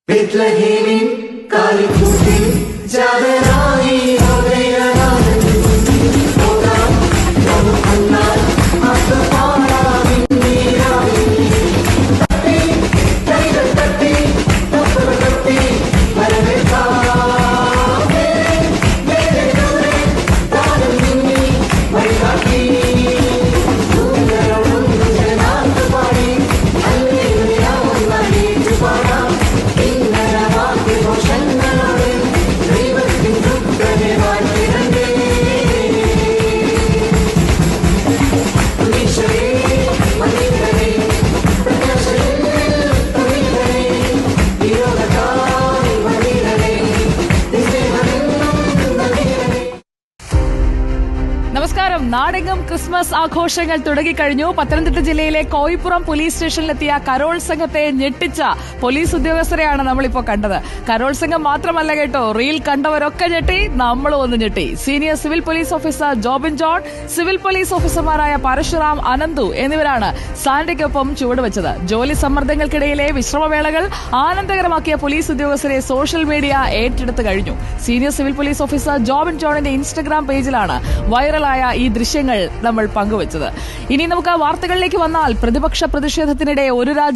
ബെത്ലഹേമിൻ കാലിക്കൂട്ടിൽ ജാതനായി പോകാം നമുക്കെന്നാൽ പാടാവിൻ നീരാവിൽ തട്ടി കൈകൾ തട്ടി തപ്പുകൾ തട്ടി വരവേൽക്കാം താരം നിന്നി വഴികാട്ടി പാടി അല്ലേലൂയ പാടാം നമസ്കാരം. നാടെങ്ങും ക്രിസ്മസ് ആഘോഷങ്ങൾ തുടങ്ങിക്കഴിഞ്ഞു. പത്തനംതിട്ട ജില്ലയിലെ കോയിപ്പുറം പോലീസ് സ്റ്റേഷനിലെത്തിയ കരോൾ സംഘത്തെ ഞെട്ടിച്ച പോലീസ് ഉദ്യോഗസ്ഥരെയാണ് നമ്മളിപ്പോ കണ്ടത്. കരോൾ സംഘം മാത്രമല്ല കേട്ടോ, റീൽ കണ്ടവരൊക്കെ ഞെട്ടി, നമ്മളും ഒന്ന് ഞെട്ടി. Senior civil police officer Jobin John, civil police ഓഫീസർമാരായ പരശുറാം, അനന്തു എന്നിവരാണ് സാന്റയ്ക്കൊപ്പം ചുവടുവെച്ചത്. ജോലി സമ്മർദ്ദങ്ങൾക്കിടയിലെ വിശ്രമവേളകൾ ആനന്ദകരമാക്കിയ പോലീസ് ഉദ്യോഗസ്ഥരെ സോഷ്യൽ മീഡിയ ഏറ്റെടുത്തു കഴിഞ്ഞു. Senior civil police officer Jobin ജോണിന്റെ ഇൻസ്റ്റഗ്രാം പേജിലാണ് വൈറലായ ഈ ദൃശ്യങ്ങൾ നമ്മൾ പങ്കുവച്ചത്. ഇനി നമുക്ക് വാർത്തകളിലേക്ക് വന്നാൽ, പ്രതിപക്ഷ പ്രതിഷേധത്തിനിടെ ഒരു രാജ്യം